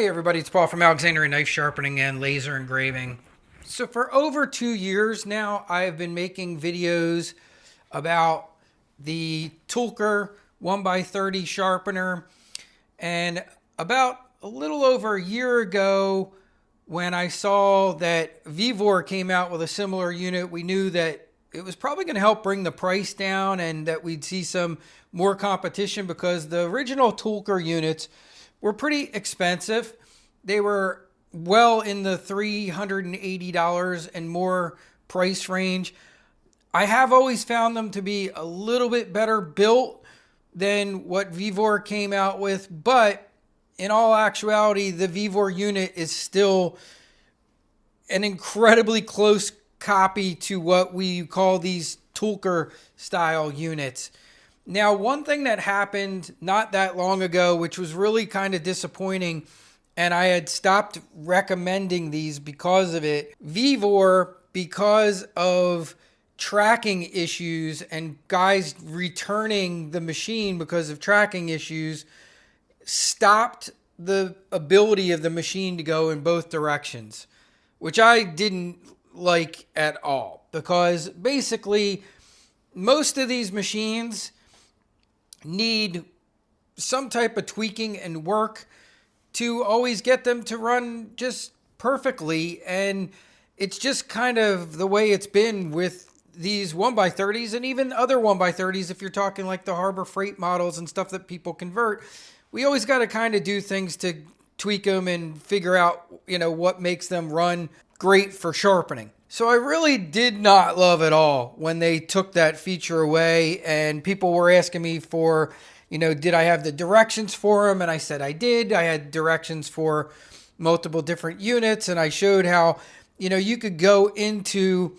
Hey everybody, it's Paul from Alexandria Knife Sharpening and Laser Engraving. So for over 2 years now, I have been making videos about the Tulker 1x30 sharpener. And about a little over a year ago, when I saw that Vevor came out with a similar unit, we knew that it was probably going to help bring the price down and that we'd see some more competition because the original Tulker units were pretty expensive. They were well in the $380 and more price range. I have always found them to be a little bit better built than what Vevor came out with, but in all actuality, the Vevor unit is still an incredibly close copy to what we call these Tulker style units. Now, one thing that happened not that long ago, which was really kind of disappointing, and I had stopped recommending these because of it. Vevor, because of tracking issues and guys returning the machine because of tracking issues, stopped the ability of the machine to go in both directions, which I didn't like at all, because basically most of these machines need some type of tweaking and work to always get them to run just perfectly. And it's just kind of the way it's been with these 1x30s and even other 1x30s. If you're talking like the Harbor Freight models and stuff that people convert, we always got to kind of do things to tweak them and figure out, what makes them run great for sharpening. So I really did not love it all when they took that feature away, and people were asking me for, did I have the directions for them? And I said I did. I had directions for multiple different units, and I showed how, you could go into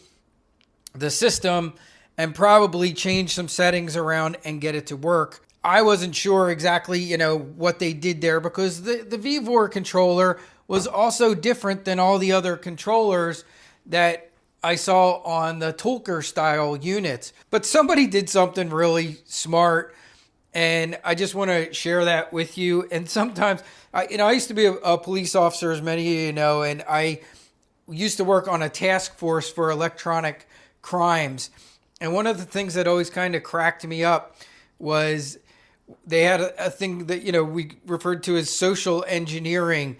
the system and probably change some settings around and get it to work. I wasn't sure exactly, what they did there, because the Vevor controller was also different than all the other controllers that I saw on the Tulker style units. But somebody did something really smart, and I just want to share that with you. And sometimes, I used to be a police officer, as many of you know, and I used to work on a task force for electronic crimes. And one of the things that always kind of cracked me up was they had a thing that, we referred to as social engineering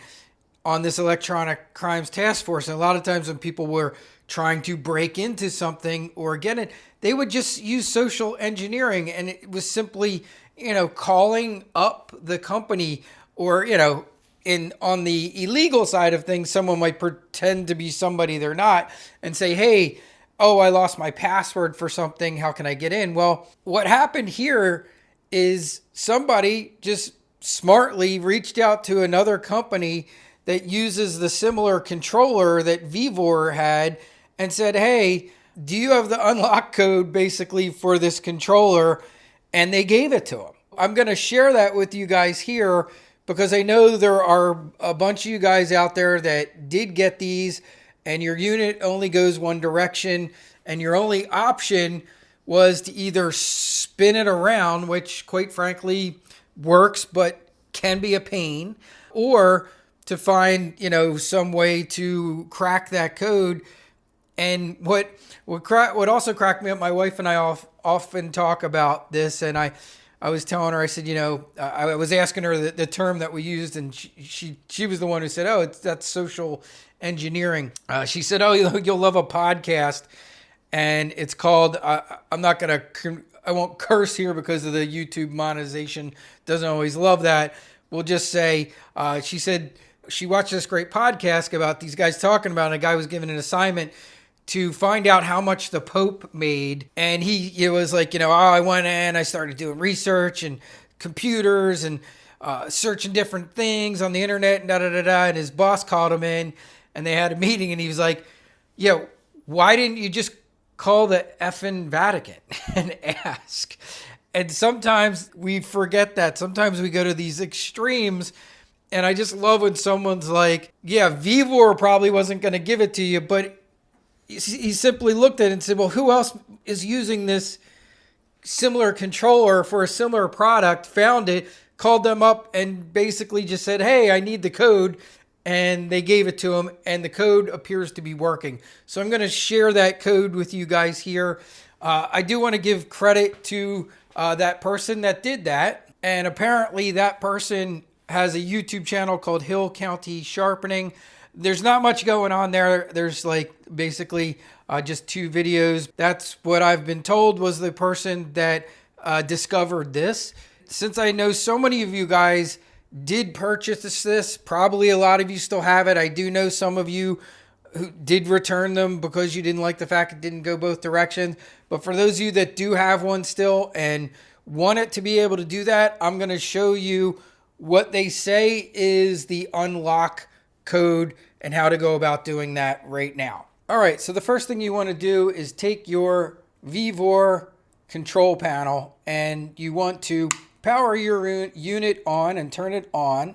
on this electronic crimes task force. And a lot of times when people were trying to break into something or get it, they would just use social engineering. And it was simply, calling up the company, or, on the illegal side of things, someone might pretend to be somebody they're not and say, hey, I lost my password for something. How can I get in? Well, what happened here is somebody just smartly reached out to another company that uses the similar controller that Vevor had and said, hey, do you have the unlock code basically for this controller? And they gave it to them. I'm going to share that with you guys here because I know there are a bunch of you guys out there that did get these, and your unit only goes one direction, and your only option was to either spin it around, which quite frankly works but can be a pain, or to find, some way to crack that code. And what also cracked me up, my wife and I often talk about this, and I was telling her, I said, I was asking her the term that we used, and she was the one who said, that's social engineering. She said, you'll love a podcast, and it's called, I won't curse here because of the YouTube monetization, doesn't always love that. We'll just say, she said she watched this great podcast about these guys talking about it. A guy was given an assignment to find out how much the Pope made. And it was like, I went in, I started doing research and computers and searching different things on the internet and da-da-da-da. And his boss called him in and they had a meeting, and he was like, why didn't you just call the effing Vatican and ask? And sometimes we forget that. Sometimes we go to these extremes. And I just love when someone's like, Vevor probably wasn't going to give it to you, but he simply looked at it and said, well, who else is using this similar controller for a similar product, found it, called them up and basically just said, hey, I need the code. And they gave it to him, and the code appears to be working. So I'm going to share that code with you guys here. I do want to give credit to that person that did that. And apparently that person has a YouTube channel called Hill County Sharpening. There's not much going on there. There's like basically just 2 videos. That's what I've been told was the person that discovered this. Since I know so many of you guys did purchase this, probably a lot of you still have it. I do know some of you who did return them because you didn't like the fact it didn't go both directions. But for those of you that do have one still and want it to be able to do that, I'm going to show you what they say is the unlock code and how to go about doing that right now. All right, so the first thing you want to do is take your Vevor control panel and you want to power your unit on and turn it on.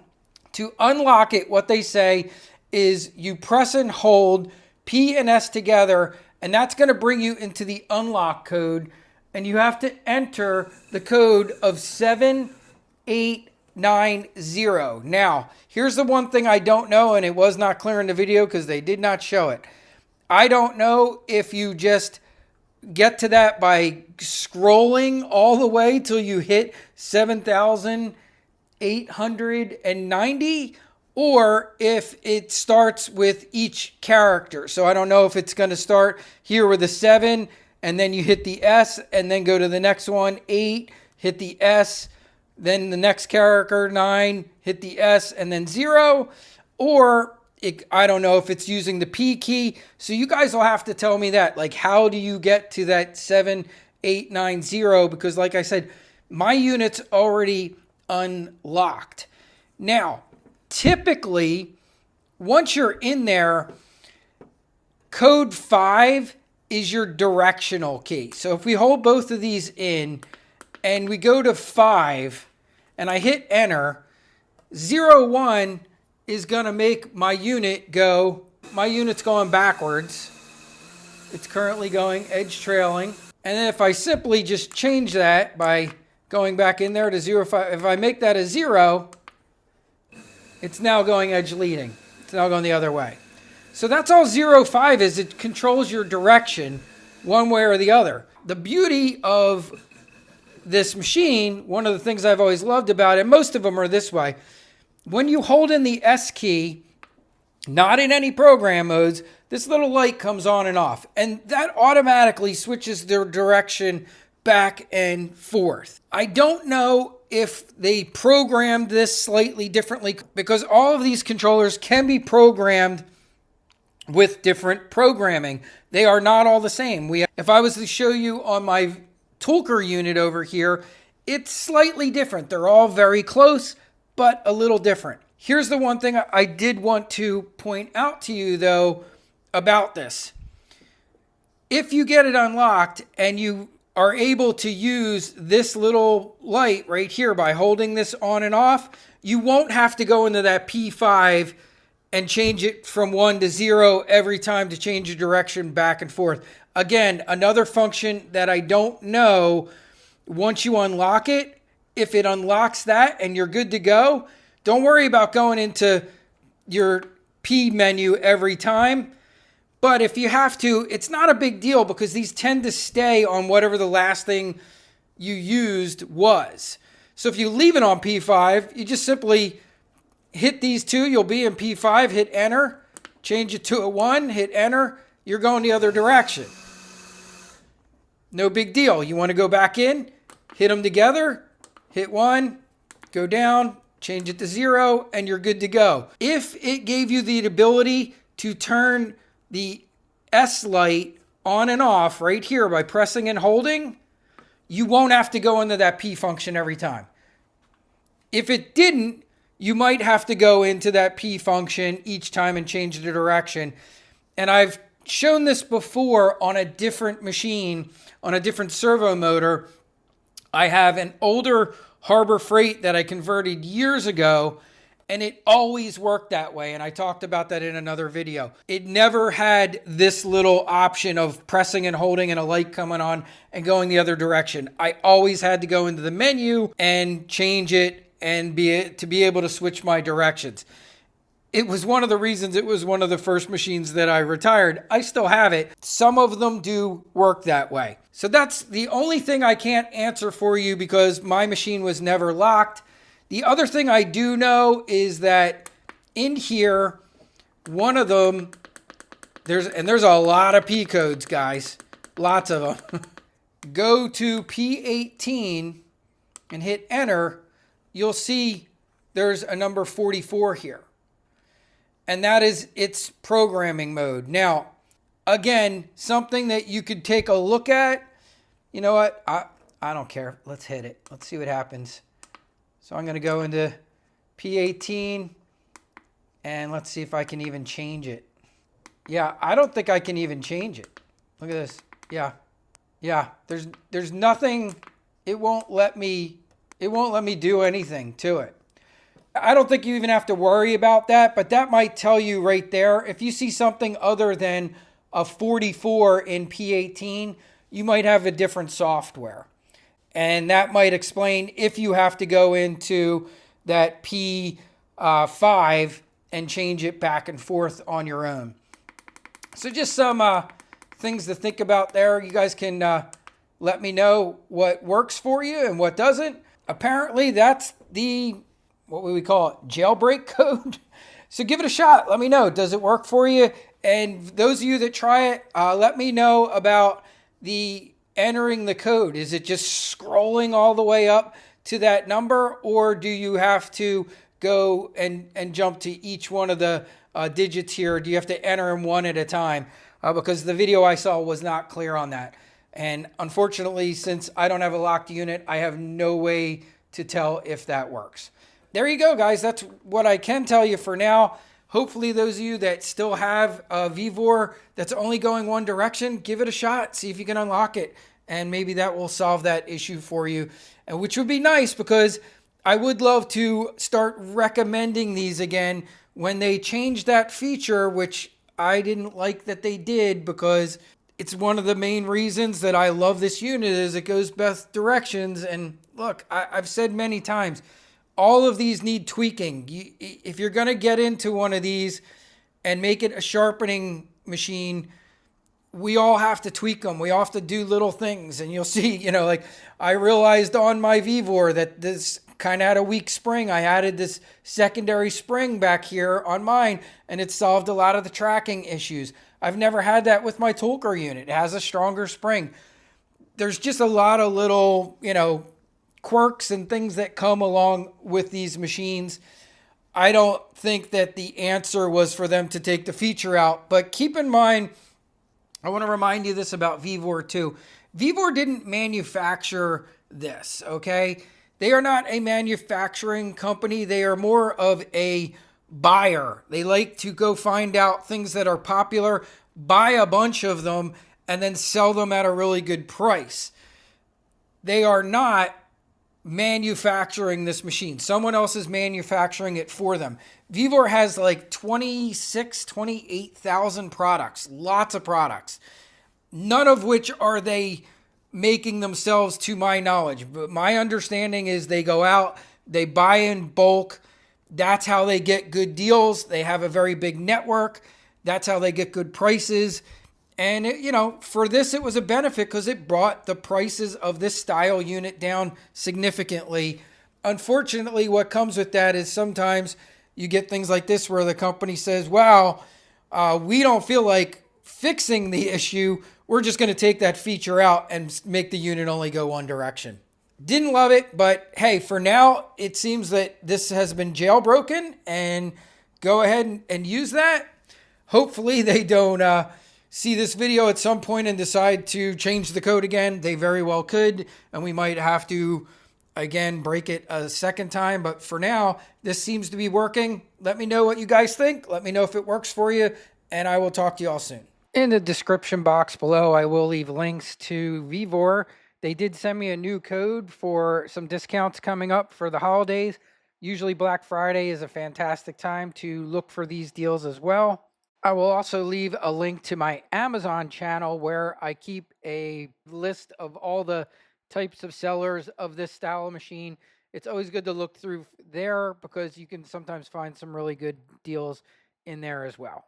To unlock it, what they say is you press and hold P and S together, and that's going to bring you into the unlock code, and you have to enter the code of 7890. Now, here's the one thing I don't know, and it was not clear in the video because they did not show it. I don't know if you just get to that by scrolling all the way till you hit 7,890, or if it starts with each character. So I don't know if it's going to start here with a 7 and then you hit the S and then go to the next one, 8, hit the S, then the next character, 9, hit the S and then 0, or I don't know if it's using the P key. So you guys will have to tell me that. Like, how do you get to that 7890? Because like I said, my unit's already unlocked. Now, typically, once you're in there, code 5 is your directional key. So if we hold both of these in and we go to 5 and I hit enter, 01 is going to make my unit go, my unit's going backwards. It's currently going edge trailing. And then if I simply just change that by going back in there to 05, if I make that a 0, it's now going edge leading. It's now going the other way. So that's all 05 is. It controls your direction one way or the other. The beauty of this machine, one of the things I've always loved about it, most of them are this way. When you hold in the S key, not in any program modes, this little light comes on and off. And that automatically switches their direction back and forth. I don't know if they programmed this slightly differently because all of these controllers can be programmed with different programming. They are not all the same. If I was to show you on my Tulker unit over here, it's slightly different. They're all very close, but a little different. Here's the one thing I did want to point out to you, though, about this. If you get it unlocked and you are able to use this little light right here by holding this on and off, you won't have to go into that P5 and change it from 1 to 0 every time to change your direction back and forth. Again, another function that I don't know, once you unlock it, if it unlocks that and you're good to go, don't worry about going into your P menu every time. But if you have to, it's not a big deal because these tend to stay on whatever the last thing you used was. So if you leave it on P5, you just simply hit these two. You'll be in P5, hit enter, change it to a 1, hit enter. You're going the other direction. No big deal. You want to go back in, hit them together, hit 1, go down, change it to 0, and you're good to go. If it gave you the ability to turn the S light on and off right here by pressing and holding, you won't have to go into that P function every time. If it didn't, you might have to go into that P function each time and change the direction. And I've shown this before on a different machine, on a different servo motor. I have an older Harbor Freight that I converted years ago, and it always worked that way. And I talked about that in another video. It never had this little option of pressing and holding and a light coming on and going the other direction. I always had to go into the menu and change it and to be able to switch my directions. It was one of the reasons it was one of the first machines that I retired. I still have it. Some of them do work that way. So that's the only thing I can't answer for you because my machine was never locked. The other thing I do know is that in here, one of them, there's a lot of P codes, guys. Lots of them. Go to P18 and hit enter. You'll see there's a number 44 here. And that is its programming mode. Now, again, something that you could take a look at. You know what? I don't care. Let's hit it. Let's see what happens. So I'm going to go into P18 and let's see if I can even change it. Yeah, I don't think I can even change it. Look at this. Yeah. There's nothing. It won't let me do anything to it. I don't think you even have to worry about that, but that might tell you right there. If you see something other than a 44 in P18, you might have a different software. And that might explain if you have to go into that P5 and change it back and forth on your own. So just some things to think about there. You guys can let me know what works for you and what doesn't. Apparently, that's what we call it, jailbreak code. So give it a shot. Let me know. Does it work for you? And those of you that try it, let me know about the entering the code. Is it just scrolling all the way up to that number, or do you have to go and jump to each one of the digits here? Do you have to enter them one at a time? Because the video I saw was not clear on that. And unfortunately, since I don't have a locked unit, I have no way to tell if that works. There you go, guys. That's what I can tell you for now. Hopefully, those of you that still have a Vevor that's only going one direction, give it a shot. See if you can unlock it. And maybe that will solve that issue for you, and which would be nice because I would love to start recommending these again when they change that feature, which I didn't like that they did because it's one of the main reasons that I love this unit is it goes both directions. And look, I've said many times, all of these need tweaking. If you're going to get into one of these and make it a sharpening machine, we all have to tweak them. We all have to do little things. And you'll see, like I realized on my Vevor that this kind of had a weak spring. I added this secondary spring back here on mine, and it solved a lot of the tracking issues. I've never had that with my Tulker unit. It has a stronger spring. There's just a lot of little, quirks and things that come along with these machines. I don't think that the answer was for them to take the feature out, but keep in mind, I want to remind you this about Vevor too. Vevor didn't manufacture this, okay? They are not a manufacturing company. They are more of a buyer. They like to go find out things that are popular, buy a bunch of them, and then sell them at a really good price. They are not manufacturing this machine. Someone else is manufacturing it for them. Vevor has like 28,000 products, lots of products, none of which are they making themselves to my knowledge. But my understanding is they go out, they buy in bulk. That's how they get good deals. They have a very big network. That's how they get good prices. And, for this, it was a benefit because it brought the prices of this style unit down significantly. Unfortunately, what comes with that is sometimes you get things like this where the company says, wow, we don't feel like fixing the issue. We're just going to take that feature out and make the unit only go one direction. Didn't love it, but hey, for now, it seems that this has been jailbroken, and go ahead and use that. Hopefully they don't see this video at some point and decide to change the code again. They very well could, and we might have to, again, break it a second time. But for now, this seems to be working. Let me know what you guys think. Let me know if it works for you, and I will talk to you all soon. In the description box below, I will leave links to Vevor. They did send me a new code for some discounts coming up for the holidays. Usually Black Friday is a fantastic time to look for these deals as well. I will also leave a link to my Amazon channel where I keep a list of all the types of sellers of this style of machine it's always good to look through there because you can sometimes find some really good deals in there as well.